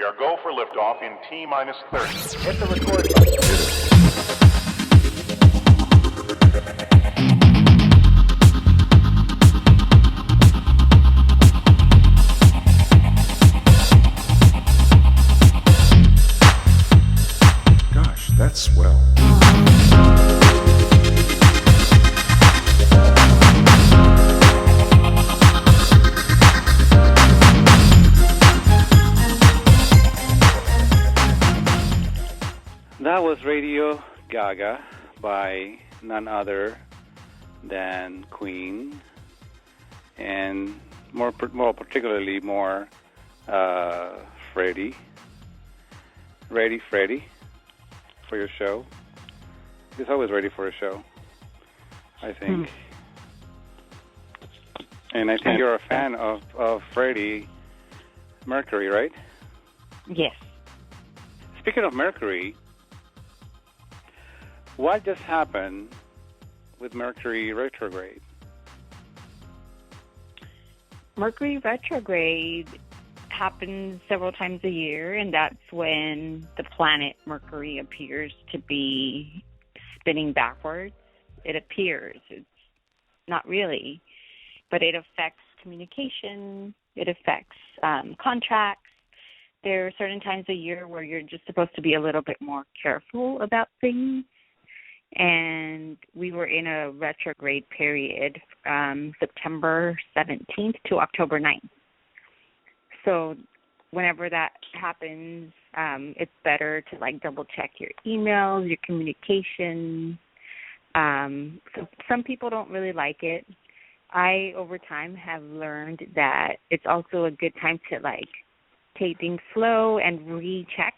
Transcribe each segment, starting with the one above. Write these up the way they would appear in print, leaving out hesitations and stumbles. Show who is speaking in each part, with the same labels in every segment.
Speaker 1: are go for liftoff in T-minus 30.
Speaker 2: Hit the record button.
Speaker 3: Gosh, that's swell.
Speaker 4: That was Radio Gaga by none other than Queen, and more particularly Freddie. Ready, Freddie, for your show. He's always ready for a show, I think. And I think you're a fan of Freddie Mercury, right?
Speaker 5: Yes.
Speaker 4: Speaking of Mercury, what just happened with Mercury retrograde?
Speaker 5: Mercury retrograde happens several times a year, and that's when the planet Mercury appears to be spinning backwards. It appears. It's not really, but it affects communication. It affects contracts. There are certain times a year where you're just supposed to be a little bit more careful about things. And we were in a retrograde period from September 17th to October 9th. So whenever that happens, it's better to double check your emails, your communication. So some people don't really like it. I, over time, have learned that it's also a good time to take things slow and recheck,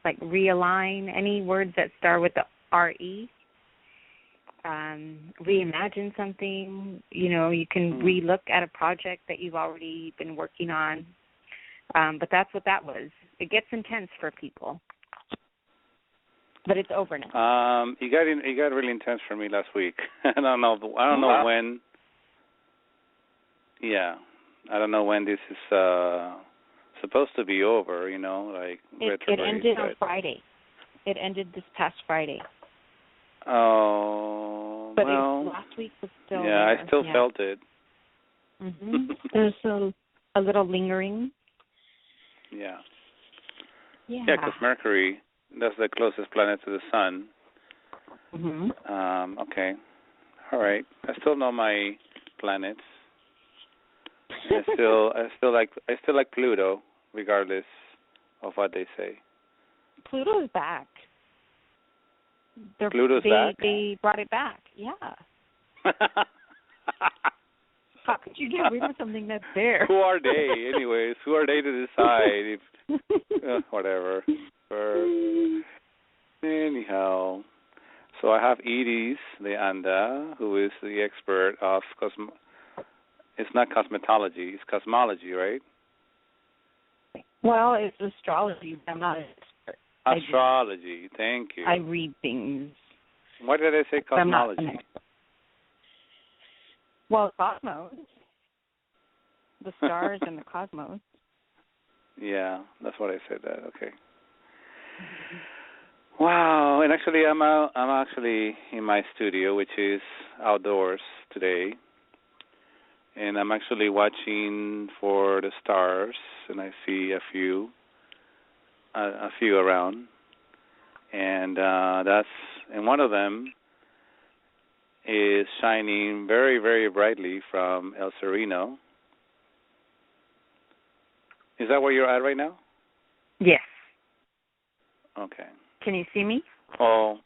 Speaker 5: realign any words that start with the RE. Reimagine something. You can relook at a project that you've already been working on. But that's what that was. It gets intense for people. But it's over now.
Speaker 4: It got really intense for me last week. I don't know when. Yeah, I don't know when this is supposed to be over. It
Speaker 5: ended on Friday. It ended this past Friday.
Speaker 4: Oh,
Speaker 5: but
Speaker 4: well.
Speaker 5: Last week was still.
Speaker 4: Yeah,
Speaker 5: there.
Speaker 4: I still felt it.
Speaker 5: There's a little lingering.
Speaker 4: Yeah.
Speaker 5: Yeah.
Speaker 4: Yeah, because Mercury, that's the closest planet to the sun. Okay. All right. I still know my planets. I still like Pluto, regardless of what they say.
Speaker 5: Pluto is back.
Speaker 4: Pluto's back?
Speaker 5: They brought it back. Yeah. How could you get rid of something that's there?
Speaker 4: Who are they, anyways? Who are they to decide if whatever? Anyhow, so I have DeAnda, who is the expert of it's not cosmetology, it's cosmology, right?
Speaker 5: Well, it's astrology. I'm not an expert.
Speaker 4: Astrology, thank you.
Speaker 5: I read things.
Speaker 4: Why did I say cosmology?
Speaker 5: I'm not an expert. Well, cosmos. The stars and the cosmos.
Speaker 4: Yeah, that's what I said. That okay. Wow, and actually, I'm actually in my studio, which is outdoors today, and I'm actually watching for the stars, and I see a few around, and one of them is shining very, very brightly from El Sereno. Is that where you're at right now?
Speaker 5: Yes.
Speaker 4: Okay.
Speaker 5: Can you see me?
Speaker 4: Oh,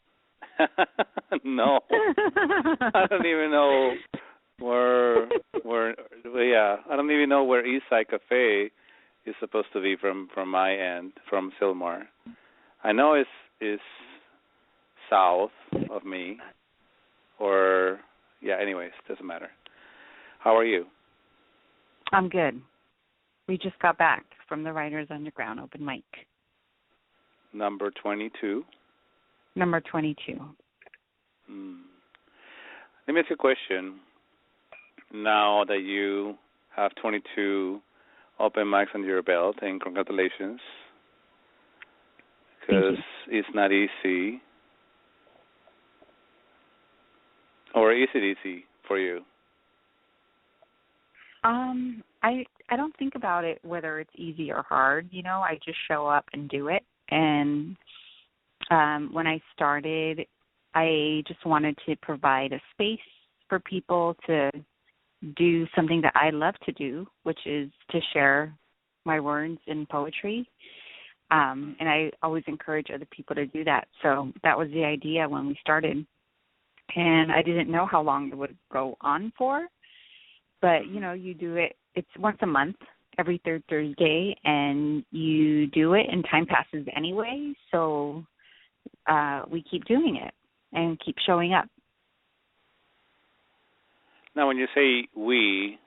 Speaker 4: no. I don't even know where. Yeah, I don't even know where Eastside Cafe is supposed to be from my end, from Sylmar. I know it's south of me, or yeah. Anyways, doesn't matter. How are you?
Speaker 5: I'm good. We just got back from the Writers Underground open mic.
Speaker 4: Number 22.
Speaker 5: Number 22.
Speaker 4: Let me ask you a question. Now that you have 22 open mics under your belt, and congratulations, because it's not easy. Or is it easy for you?
Speaker 5: I don't think about it whether it's easy or hard. You know, I just show up and do it. And when I started, I just wanted to provide a space for people to do something that I love to do, which is to share my words in poetry. And I always encourage other people to do that. So that was the idea when we started. And I didn't know how long it would go on for. But, you know, you do it. It's once a month, every third Thursday, and you do it, and time passes anyway. So we keep doing it and keep showing up.
Speaker 4: Now, when you say we,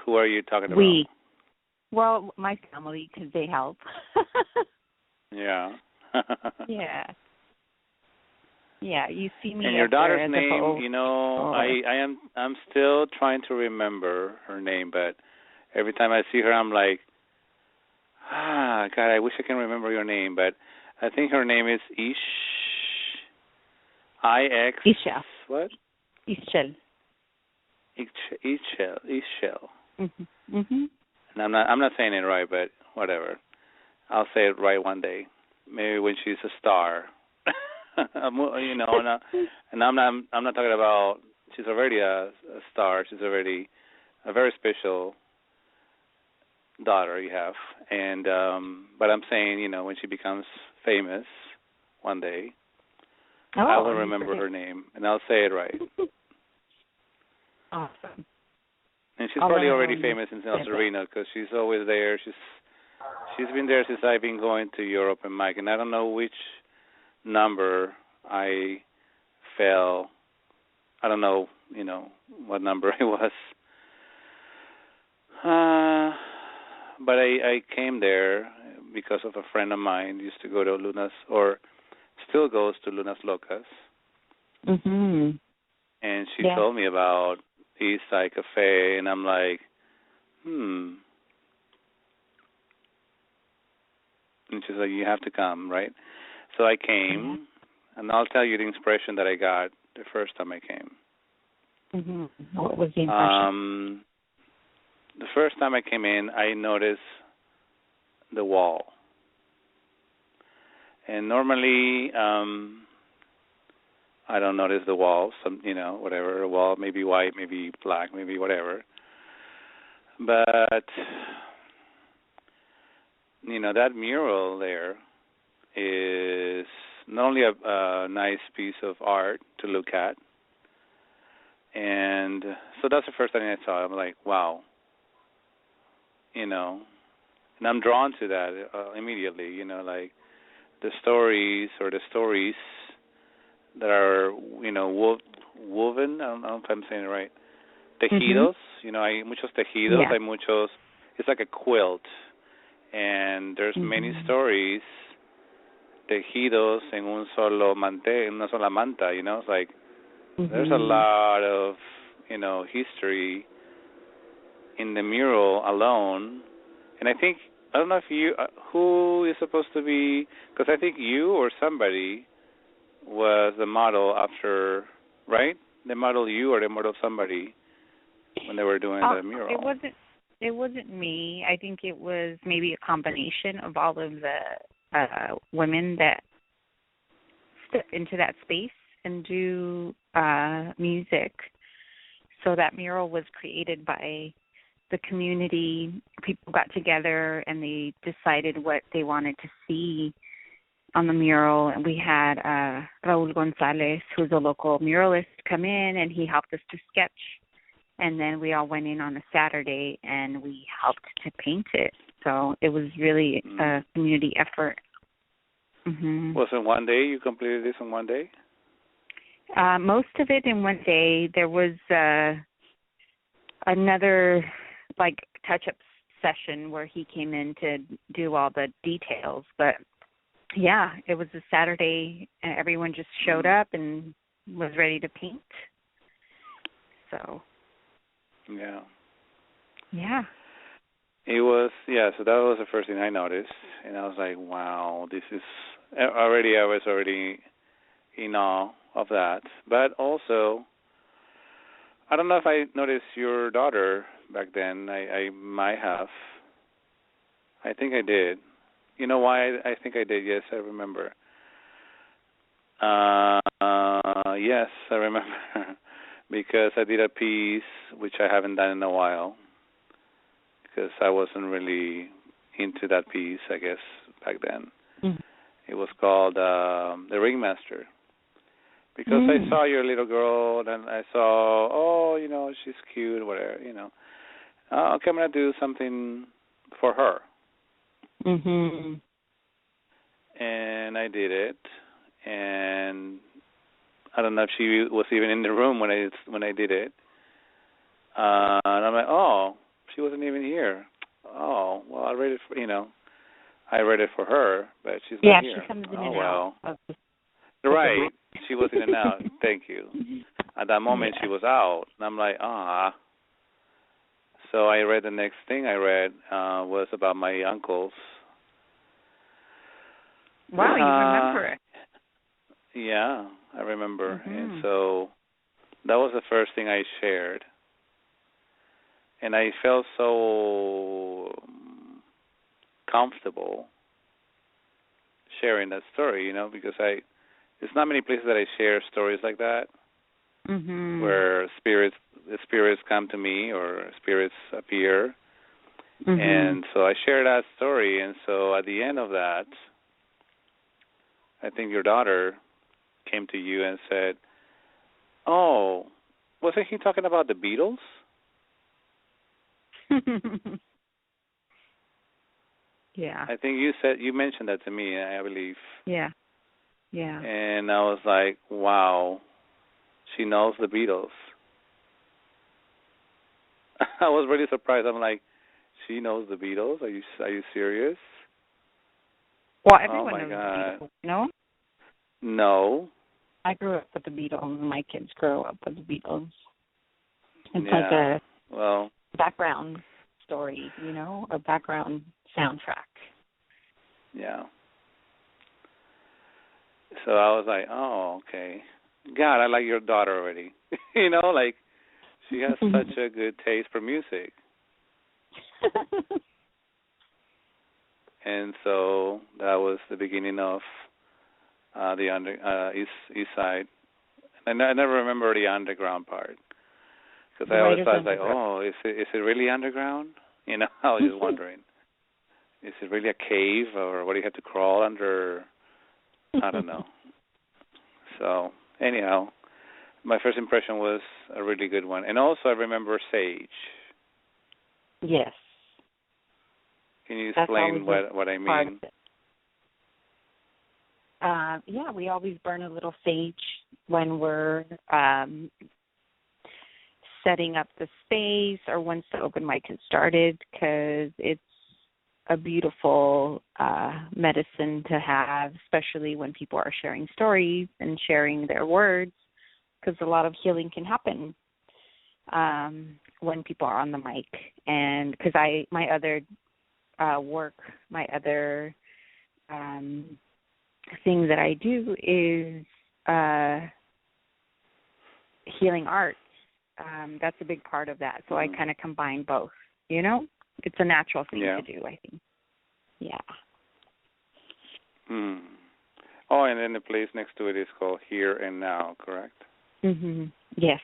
Speaker 4: who are you talking about?
Speaker 5: We. Well, my family, because they help.
Speaker 4: Yeah.
Speaker 5: Yeah. Yeah, you see me.
Speaker 4: And your daughter's name,
Speaker 5: Oh.
Speaker 4: I'm still trying to remember her name, but every time I see her, I'm like, God, I wish I can remember your name, but I think her name is
Speaker 5: Isha.
Speaker 4: What?
Speaker 5: Ischel.
Speaker 4: Ischel.
Speaker 5: Mhm.
Speaker 4: And I'm not saying it right, but whatever. I'll say it right one day. Maybe when she's a star. You know, and I'm not talking about. She's already a star. She's already a very special daughter you have, and but I'm saying, you know, when she becomes famous one day, I will remember her name and I'll say it right.
Speaker 5: Awesome.
Speaker 4: And she's probably already famous in El Sereno because she's always there. She's been there since I've been going to Europe and Mike, and I don't know which number I fell. I don't know, you know, what number it was. But I came there because of a friend of mine used to go to Lunas, or still goes to Lunas Locas.
Speaker 5: Mhm.
Speaker 4: And she told me about Eastside Cafe, and I'm like, And she's like, you have to come, right? So I came, and I'll tell you the impression that I got the first time I came.
Speaker 5: Mhm. What was the impression?
Speaker 4: The first time I came in, I noticed the wall. And normally, I don't notice the wall. Some, you know, whatever, a wall, maybe white, maybe black, maybe whatever. But, you know, that mural there is not only a nice piece of art to look at, and so that's the first thing I saw. I'm like, wow, you know, and I'm drawn to that immediately, you know, like the stories that are, you know, woven, I don't know if I'm saying it right, tejidos, you know, hay muchos tejidos, hay muchos, it's like a quilt, and there's many stories tejidos en una sola manta, you know, it's like there's a lot of, you know, history in the mural alone. And I think, I don't know if you, who is supposed to be, because I think you or somebody was the model after, right? They modeled you or they modeled somebody when they were doing the mural.
Speaker 5: It wasn't me. I think it was maybe a combination of all of the women that step into that space and do music. So that mural was created by the community. People got together and they decided what they wanted to see on the mural. And we had Raul Gonzalez, who's a local muralist, come in, and he helped us to sketch. And then we all went in on a Saturday and we helped to paint it. So it was really a community effort.
Speaker 4: Was it one day? You completed this in one day?
Speaker 5: Most of it in one day. There was another like touch-up session where he came in to do all the details. But yeah, it was a Saturday and everyone just showed up and was ready to paint. So
Speaker 4: yeah. It was, yeah, so that was the first thing I noticed. And I was like, wow, this is, I was already in awe of that. But also, I don't know if I noticed your daughter back then. I might have. I think I did. You know why I think I did? Yes, I remember. Yes, I remember. Because I did a piece which I haven't done in a while. Because I wasn't really into that piece, I guess, back then.
Speaker 5: Mm.
Speaker 4: It was called The Ringmaster. Because I saw your little girl, and I saw, oh, you know, she's cute, whatever, you know. Okay, I'm going to do something for her.
Speaker 5: Mhm.
Speaker 4: And I did it, and I don't know if she was even in the room when I did it. And I'm like, oh, she wasn't even here. Oh, well, I read it for, you know, I read it for her, but she's not here.
Speaker 5: Yeah, she comes in
Speaker 4: oh,
Speaker 5: and
Speaker 4: well.
Speaker 5: out.
Speaker 4: Right. She was in and out. Thank you. At that moment, she was out. And I'm like, ah. So I read the next thing I read was about my uncles.
Speaker 5: Wow, you remember it.
Speaker 4: Yeah, I remember.
Speaker 5: Mm-hmm.
Speaker 4: And so that was the first thing I shared. And I felt so comfortable sharing that story, you know, because there's not many places that I share stories like that, where spirits come to me or spirits appear. And so I share that story. And so at the end of that, I think your daughter came to you and said, oh, wasn't he talking about the Beatles?
Speaker 5: Yeah.
Speaker 4: I think you mentioned that to me, I believe.
Speaker 5: Yeah. Yeah.
Speaker 4: And I was like, wow, she knows the Beatles. I was really surprised. I'm like, she knows the Beatles? Are you serious?
Speaker 5: Well, everyone
Speaker 4: oh my
Speaker 5: knows
Speaker 4: God.
Speaker 5: the Beatles, you know?
Speaker 4: No.
Speaker 5: I grew up with the Beatles, and my kids grow up with the Beatles. It's
Speaker 4: yeah.
Speaker 5: like a
Speaker 4: well,
Speaker 5: background story, you know, a background soundtrack.
Speaker 4: Yeah. So I was like, oh, okay. God, I like your daughter already. you know, like she has such a good taste for music. And so that was the beginning of the East Side. And I never remember the underground part because I always thought like, oh, is it really underground? You know, I was just wondering, is it really a cave or what do you have to crawl under? I don't know. So anyhow, my first impression was a really good one, and also I remember sage.
Speaker 5: Yes.
Speaker 4: Can you explain what I mean?
Speaker 5: Yeah, we always burn a little sage when we're setting up the space or once the open mic has started, because it's a beautiful medicine to have, especially when people are sharing stories and sharing their words, because a lot of healing can happen when people are on the mic. And because my other thing that I do is healing arts. That's a big part of that. So I kind of combine both, you know? It's a natural thing to do, I think. Yeah.
Speaker 4: Oh, and then the place next to it is called Here and Now, correct?
Speaker 5: Yes.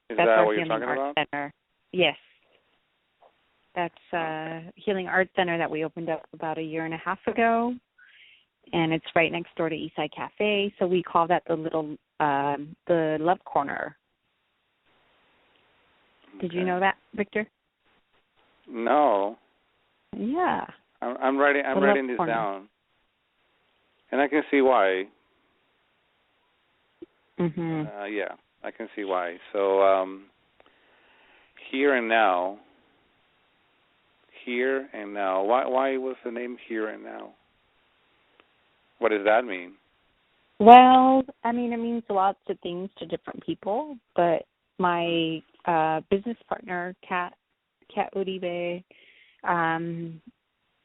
Speaker 4: Is
Speaker 5: That's
Speaker 4: that
Speaker 5: our
Speaker 4: what you're
Speaker 5: Healing
Speaker 4: talking
Speaker 5: Arts
Speaker 4: about?
Speaker 5: Center. Yes. That's Healing Arts Center that we opened up about a year and a half ago, and it's right next door to Eastside Cafe. So we call that the Love Corner. Did you know that, Victor?
Speaker 4: No.
Speaker 5: Yeah.
Speaker 4: I'm writing this down, and I can see why. Yeah, I can see why. So, Here and Now. Here and Now. Why was the name Here and Now? What does that mean?
Speaker 5: Well, I mean, it means lots of things to different people, but my business partner, Kat Uribe,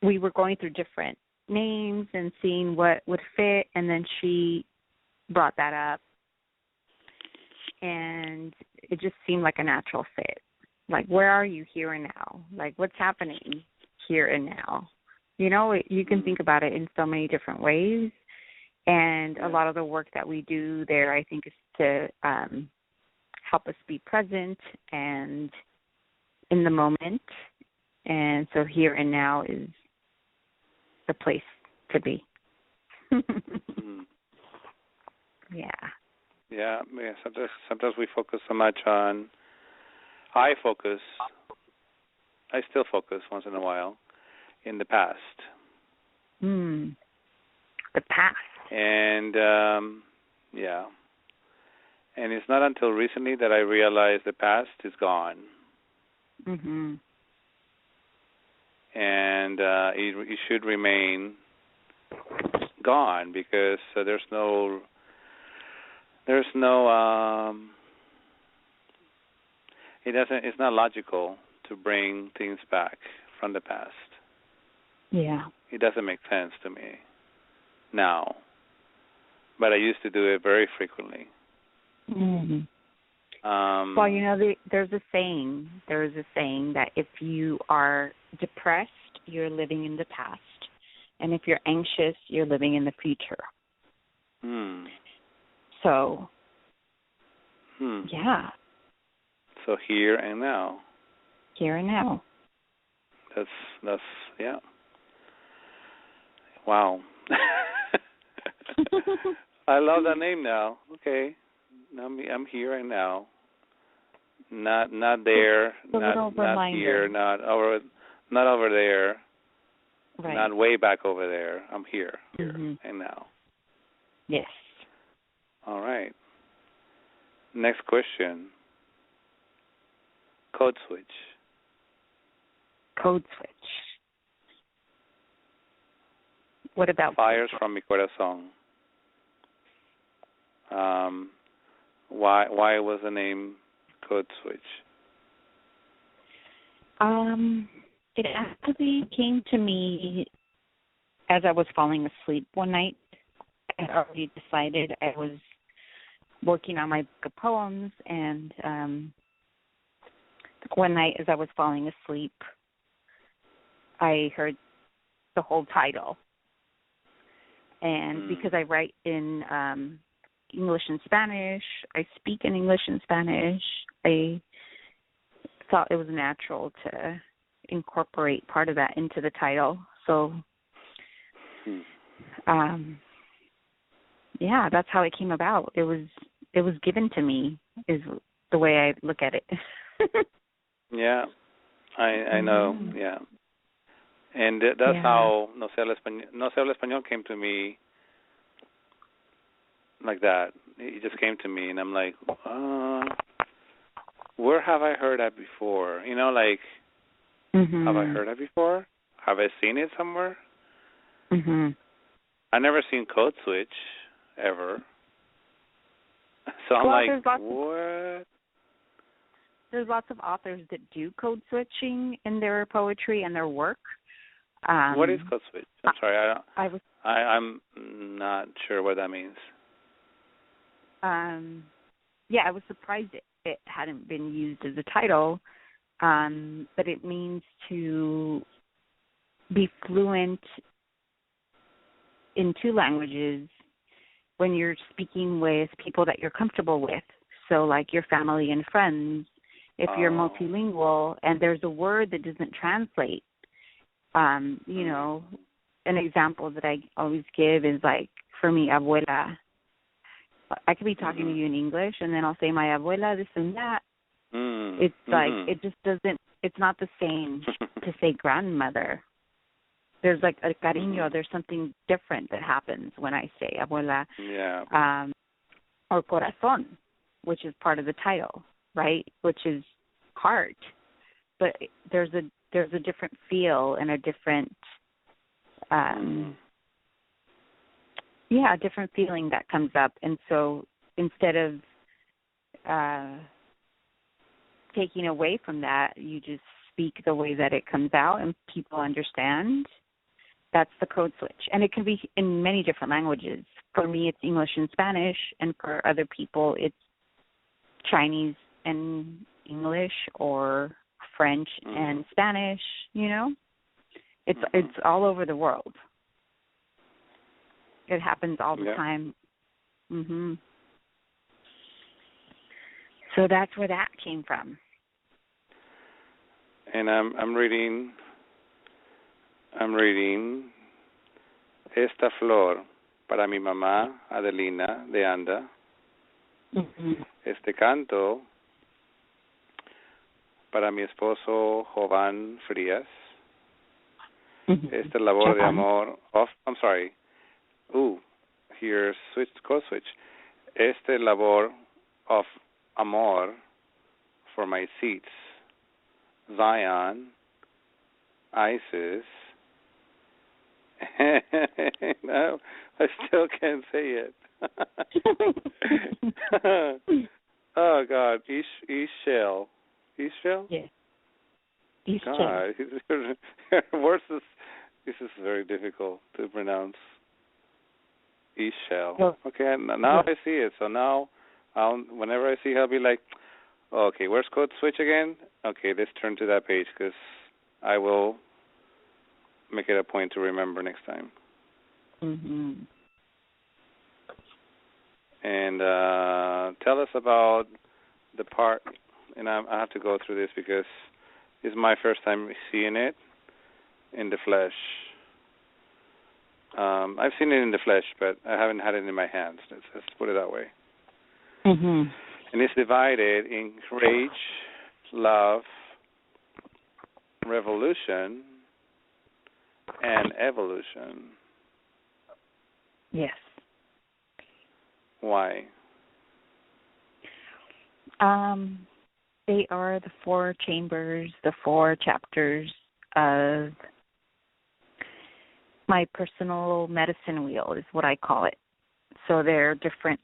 Speaker 5: we were going through different names and seeing what would fit, and then she brought that up, and it just seemed like a natural fit. Like, where are you here and now? Like, what's happening here and now? You know, you can think about it in so many different ways, and a lot of the work that we do there, I think, is to help us be present and in the moment. And so here and now is the place to be. Yeah.
Speaker 4: Yeah. Sometimes we focus so much on. I still focus once in a while in the past.
Speaker 5: The past.
Speaker 4: And yeah. And it's not until recently that I realized the past is gone.
Speaker 5: Mhm.
Speaker 4: And it should remain gone because there's no it's not logical to bring things back from the past.
Speaker 5: Yeah.
Speaker 4: It doesn't make sense to me now, but I used to do it very frequently.
Speaker 5: Mm-hmm. Well, you know, there's a saying that if you are depressed, you're living in the past, and if you're anxious, you're living in the future. So, yeah.
Speaker 4: So here and now.
Speaker 5: Here and now.
Speaker 4: That's yeah. Wow. I love that name now. Okay. I'm here and now. Not there, not here, not over there,
Speaker 5: right.
Speaker 4: Not way back over there. I'm here and now.
Speaker 5: Yes.
Speaker 4: All right. Next question. Codeswitch.
Speaker 5: Codeswitch. What about
Speaker 4: Fires from Mi Corazon? Why was the name Codeswitch?
Speaker 5: It actually came to me as I was falling asleep one night. I had already decided I was working on my book of poems, and one night as I was falling asleep, I heard the whole title. And because I write in English and Spanish, I speak in English and Spanish, I thought it was natural to incorporate part of that into the title. So, yeah, that's how it came about. It was given to me, is the way I look at it.
Speaker 4: Yeah, I know. Yeah, and that's how No Se Habla Español came to me. Like that, it just came to me, and I'm like, where have I heard that before? You know, like, have I heard that before? Have I seen it somewhere? I never seen Codeswitch ever. So I'm like, what?
Speaker 5: There's lots of authors that do code switching in their poetry and their work.
Speaker 4: What is Codeswitch? I'm sorry, I'm not sure what that means.
Speaker 5: Yeah, I was surprised it hadn't been used as a title, but it means to be fluent in two languages when you're speaking with people that you're comfortable with. So like your family and friends, if you're multilingual and there's a word that doesn't translate, you know, an example that I always give is like, for mi abuela, I could be talking to you in English, and then I'll say my abuela, this and that. It's like, it just doesn't, it's not the same to say grandmother. There's like a cariño, there's something different that happens when I say abuela.
Speaker 4: Yeah.
Speaker 5: Or corazón, which is part of the title, right? Which is heart. But there's a different feel and a different, a different feeling that comes up. And so instead of taking away from that, you just speak the way that it comes out and people understand, that's the code switch. And it can be in many different languages. For me, it's English and Spanish, and for other people, it's Chinese and English, or French and Spanish, you know? It's all over the world. It happens all the time. Mhm. So that's where that came from.
Speaker 4: And I'm reading Esta flor para mi mamá Adelina DeAnda. Este canto para mi esposo Jovan Frías. Esta labor de amor. I'm sorry. Here's code switch. Este labor of amor for my seats. Zion, Isis. No, I still can't say it. Oh God, Ishel.
Speaker 5: Yeah. Ishel.
Speaker 4: God, words this is very difficult to pronounce. Ishel.
Speaker 5: Well,
Speaker 4: Okay, now I see it. So now, whenever I see, I'll be like, okay, where's code switch again? Okay, let's turn to that page because I will make it a point to remember next time. And tell us about the part, and I have to go through this because it's my first time seeing it in the flesh. I've seen it in the flesh, but I haven't had it in my hands. Let's put it that way. And it's divided in rage, love, revolution, and evolution.
Speaker 5: Yes.
Speaker 4: Why?
Speaker 5: They are the 4 chambers, the 4 chapters of my personal medicine wheel is what I call it. So there are different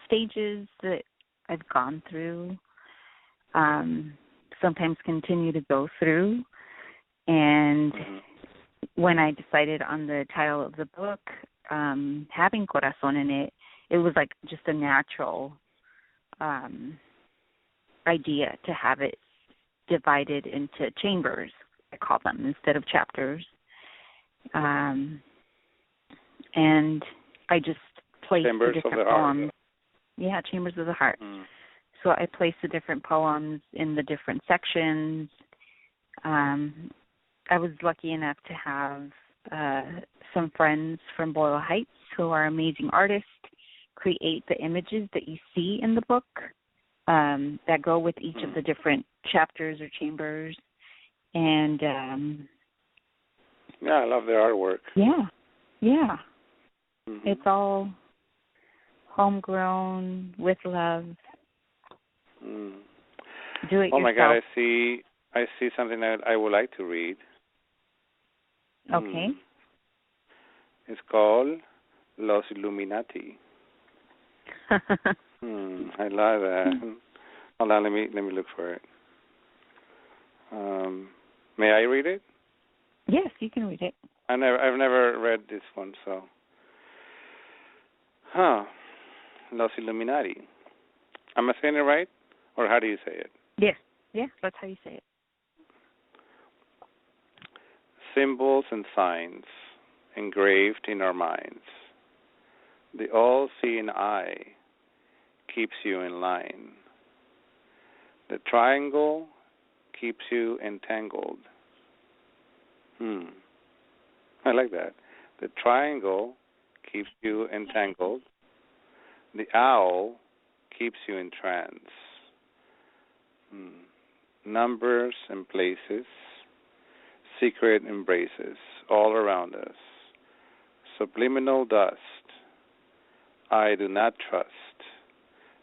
Speaker 5: stages that I've gone through, sometimes continue to go through. And when I decided on the title of the book, having Corazon in it, it was like just a natural idea to have it divided into chambers, I call them, instead of chapters. And I just placed the different poems. Yeah, Chambers of the Heart. So I placed the different poems in the different sections. I was lucky enough to have some friends from Boyle Heights who are amazing artists create the images that you see in the book that go with each of the different chapters or chambers. And
Speaker 4: yeah, I love their artwork.
Speaker 5: Yeah. It's all homegrown with love. Do it yourself.
Speaker 4: Oh my God, I see something that I would like to read.
Speaker 5: Okay.
Speaker 4: It's called Los Illuminati. I love that. Hold on, let me look for it. May I read it?
Speaker 5: Yes, you can read it.
Speaker 4: I've never read this one, so. Los Illuminati. Am I saying it right, or how do you say it?
Speaker 5: Yes, that's how you say it.
Speaker 4: Symbols and signs engraved in our minds. The all-seeing eye keeps you in line. The triangle keeps you entangled. I like that. The triangle keeps you entangled. The owl keeps you in trance. Numbers and places, secret embraces all around us. Subliminal dust. I do not trust.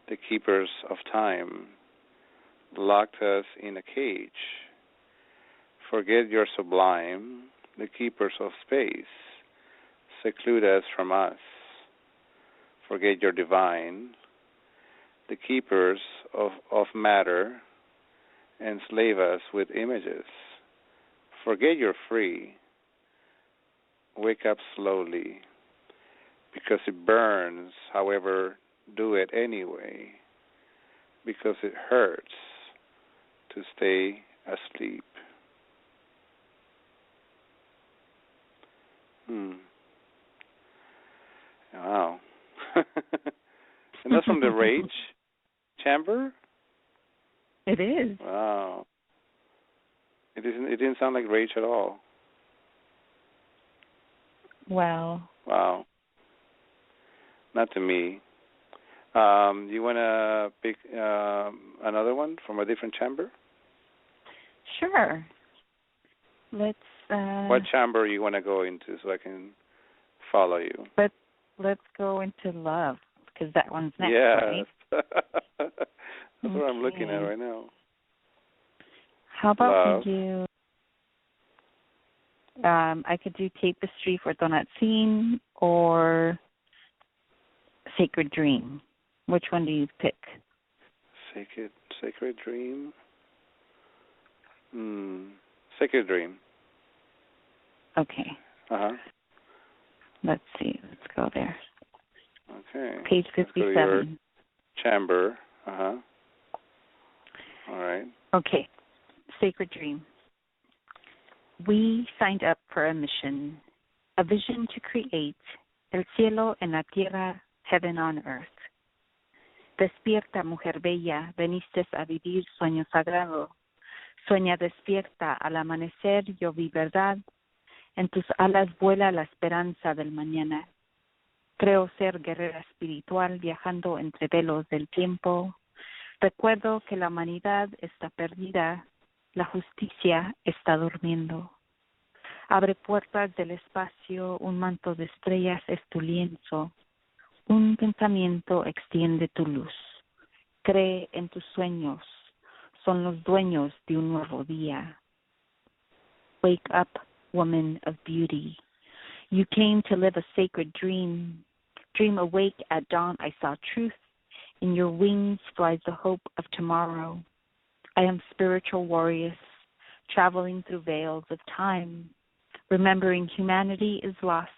Speaker 4: The keepers of time locked us in a cage. Forget your sublime. The keepers of space seclude us from us. Forget your divine. The keepers of matter enslave us with images. Forget you're free. Wake up slowly, because it burns. However, do it anyway, because it hurts to stay asleep. Wow. And that's from the Rage Chamber?
Speaker 5: It is.
Speaker 4: Wow. It didn't sound like Rage at all.
Speaker 5: Well.
Speaker 4: Wow. Not to me. You want to pick another one from a different chamber?
Speaker 5: Sure. Let's.
Speaker 4: What chamber you want to go into so I can follow you?
Speaker 5: Let's go into love, because that one's next,
Speaker 4: yes.
Speaker 5: right?
Speaker 4: That's what I'm looking at right now.
Speaker 5: How about
Speaker 4: love.
Speaker 5: we do? I could do Tapestry for Donatzin or Sacred Dream. Which one do you pick?
Speaker 4: Sacred Dream. Sacred Dream.
Speaker 5: Okay. Let's see. Let's go there.
Speaker 4: Okay.
Speaker 5: Page 57.
Speaker 4: Let's go to your chamber. All right.
Speaker 5: Okay. Sacred Dream. We signed up for a mission, a vision to create el cielo en la tierra, heaven on earth. Despierta, mujer bella, veniste a vivir sueño sagrado. Sueña despierta, al amanecer yo vi verdad. En tus alas vuela la esperanza del mañana. Creo ser guerrera espiritual viajando entre velos del tiempo. Recuerdo que la humanidad está perdida, la justicia está durmiendo. Abre puertas del espacio, un manto de estrellas es tu lienzo. Un pensamiento extiende tu luz. Cree en tus sueños, son los dueños de un nuevo día. Wake up, woman of beauty. You came to live a sacred dream. Dream awake at dawn I saw truth. In your wings flies the hope of tomorrow. I am spiritual warriors, traveling through veils of time. Remembering humanity is lost.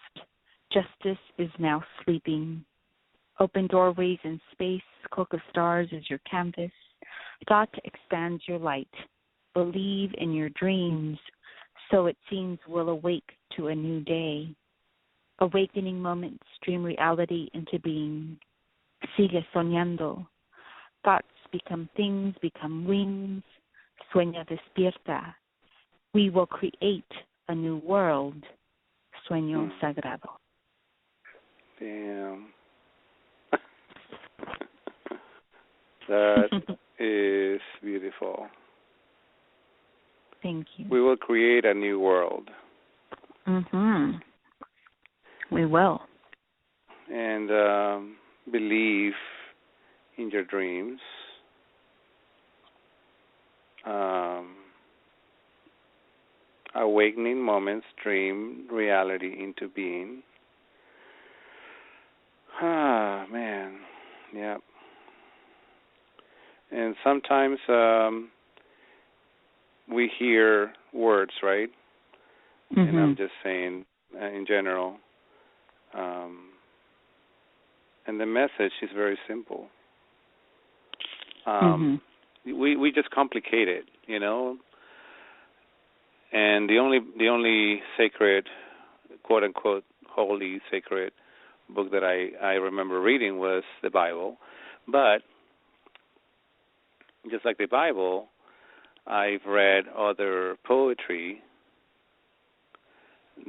Speaker 5: Justice is now sleeping. Open doorways in space, cloak of stars is your canvas. Thought expands your light. Believe in your dreams, so it seems we'll awake to a new day. Awakening moments dream reality into being. Sigue soñando. Thoughts become things, become wings. Sueña despierta. We will create a new world. Sueño sagrado.
Speaker 4: Damn. That is beautiful.
Speaker 5: Thank you.
Speaker 4: We will create a new world.
Speaker 5: We will.
Speaker 4: And believe in your dreams. Awakening moments dream reality into being. Man. Yeah. And sometimes we hear words, right? And I'm just saying in general. And the message is very simple. We just complicate it, you know. And the only sacred, quote unquote, holy sacred book that I remember reading was the Bible. But just like the Bible, I've read other poetry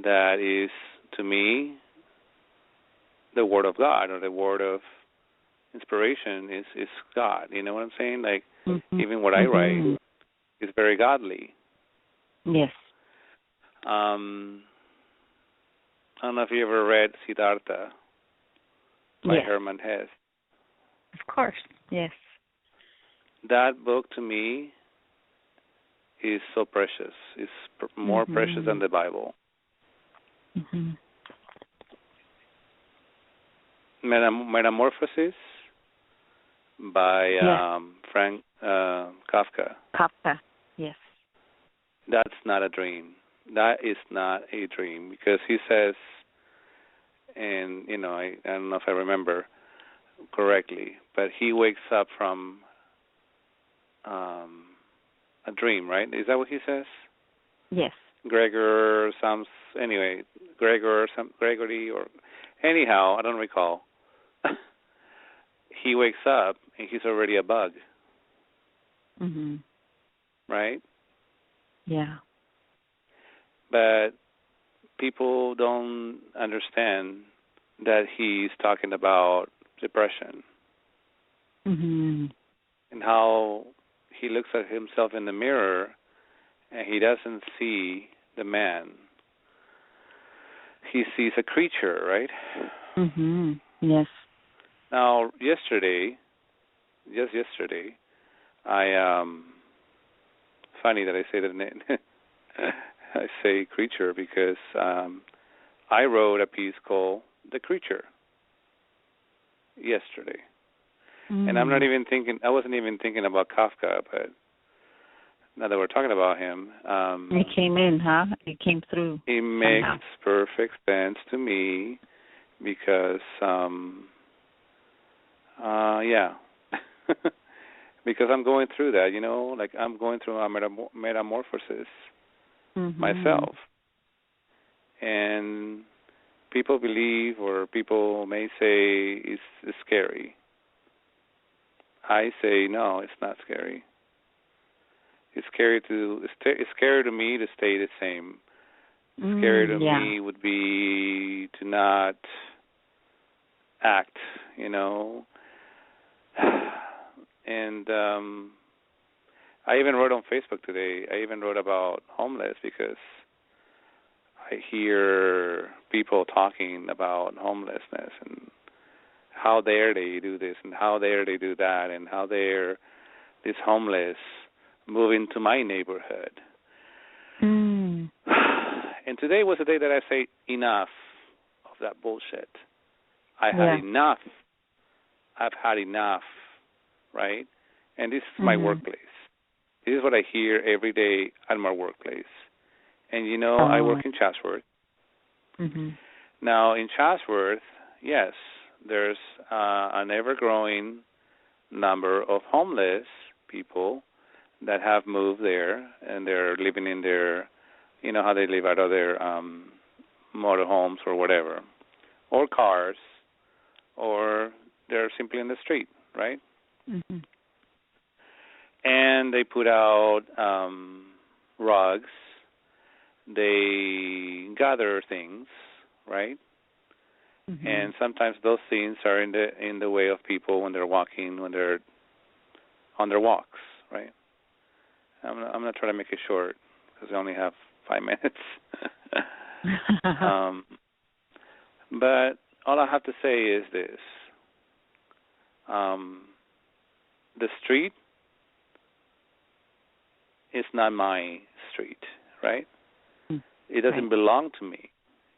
Speaker 4: that is, to me, the Word of God, or the word of inspiration is God. You know what I'm saying? Like, even what I write is very godly.
Speaker 5: Yes.
Speaker 4: I don't know if you ever read Siddhartha by Hermann Hesse.
Speaker 5: Of course, yes.
Speaker 4: That book, to me, is so precious. It's more precious than the Bible. Metamorphosis by Kafka.
Speaker 5: Kafka, yes.
Speaker 4: That's not a dream. That is not a dream, because he says, and I don't know if I remember correctly, but he wakes up from a dream, right? Is that what he says?
Speaker 5: Yes.
Speaker 4: Gregory, or anyhow, I don't recall. He wakes up and he's already a bug.
Speaker 5: Mhm.
Speaker 4: Right?
Speaker 5: Yeah.
Speaker 4: But people don't understand that he's talking about depression.
Speaker 5: Mhm.
Speaker 4: And how he looks at himself in the mirror and he doesn't see the man. He sees a creature, right?
Speaker 5: Mhm. Yes.
Speaker 4: Now, yesterday, I funny that I say the name. I say creature because I wrote a piece called "The Creature" yesterday, and I'm not even thinking. I wasn't even thinking about Kafka, but now that we're talking about him,
Speaker 5: it came in, huh? It came through.
Speaker 4: It
Speaker 5: somehow.
Speaker 4: makes perfect sense to me because, yeah. Because I'm going through that, like I'm going through a metamorphosis myself. And people believe, or people may say it's scary. I say, no, it's not scary. It's scary to me to stay the same. Scary to me would be to not act, And I even wrote on Facebook today. I even wrote about homeless because I hear people talking about homelessness and how dare they do this and how dare they do that and how dare this homeless move into my neighborhood. And today was the day that I say enough of that bullshit. I had enough. I've had enough, right? And this is my workplace. This is what I hear every day at my workplace. And, I work in Chatsworth. Now, in Chatsworth, yes, there's an ever-growing number of homeless people that have moved there, and they're living in their, how they live out of their motorhomes or whatever, or cars, or they're simply in the street, right? And they put out rugs. They gather things, right? And sometimes those things are in the way of people when they're walking, when they're on their walks, right? I'm not trying to make it short because I only have 5 minutes. But all I have to say is this. The street is not my street, right? It doesn't belong to me.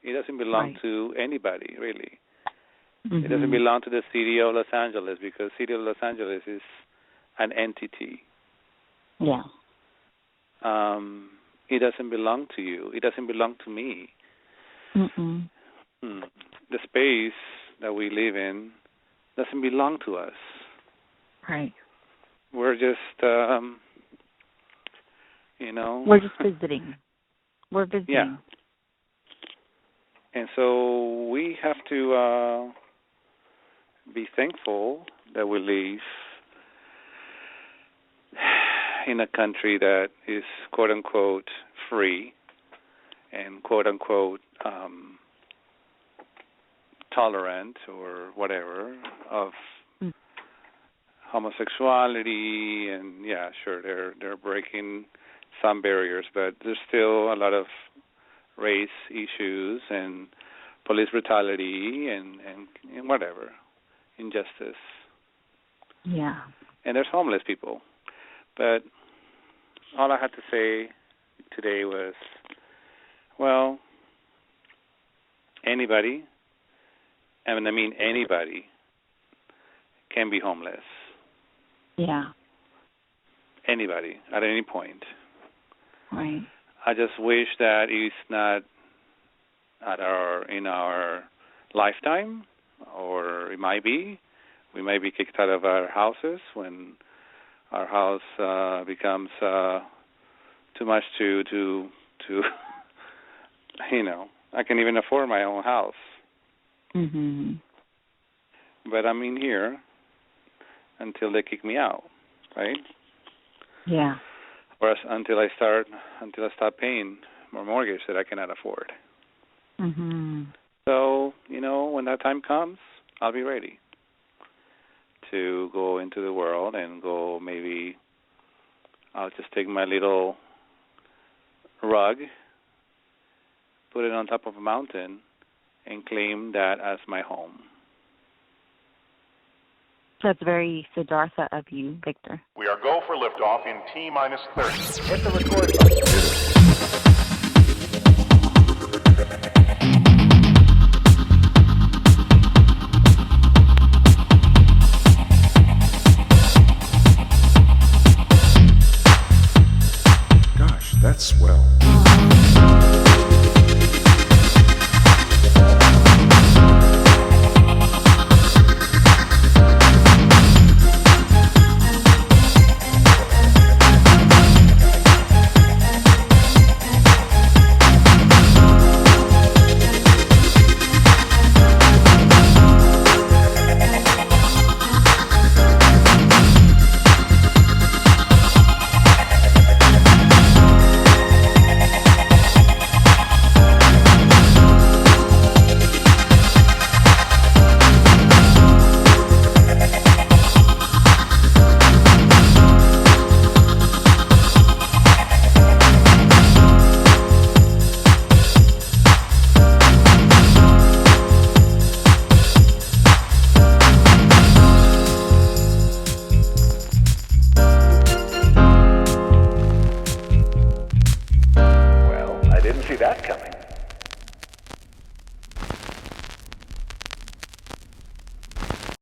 Speaker 4: It doesn't belong to anybody, really. It doesn't belong to the city of Los Angeles because the city of Los Angeles is an entity.
Speaker 5: Yeah.
Speaker 4: It doesn't belong to you. It doesn't belong to me. The space that we live in doesn't belong to us.
Speaker 5: Right.
Speaker 4: We're just,
Speaker 5: We're just visiting. We're visiting.
Speaker 4: Yeah. And so we have to be thankful that we live in a country that is quote-unquote free and quote-unquote tolerant or whatever of homosexuality, and yeah, sure, they're breaking some barriers, but there's still a lot of race issues and police brutality and whatever, injustice.
Speaker 5: Yeah. And
Speaker 4: there's homeless people. But all I had to say today was, well, anybody, and I mean anybody, can be homeless.
Speaker 5: Yeah.
Speaker 4: anybody at any point.
Speaker 5: Right.
Speaker 4: I just wish that it's not in our lifetime, or it might be. We might be kicked out of our houses when our house becomes too much to I can even afford my own house.
Speaker 5: Mhm.
Speaker 4: But I'm in here until they kick me out, right?
Speaker 5: Yeah.
Speaker 4: Or until I stop paying my mortgage that I cannot afford.
Speaker 5: Mhm.
Speaker 4: So, when that time comes, I'll be ready to go into the world and go. Maybe I'll just take my little rug, put it on top of a mountain, and claim that as my home.
Speaker 5: That's very Siddhartha of you, Victor.
Speaker 1: We are go for liftoff in T minus 30.
Speaker 3: Hit the record button.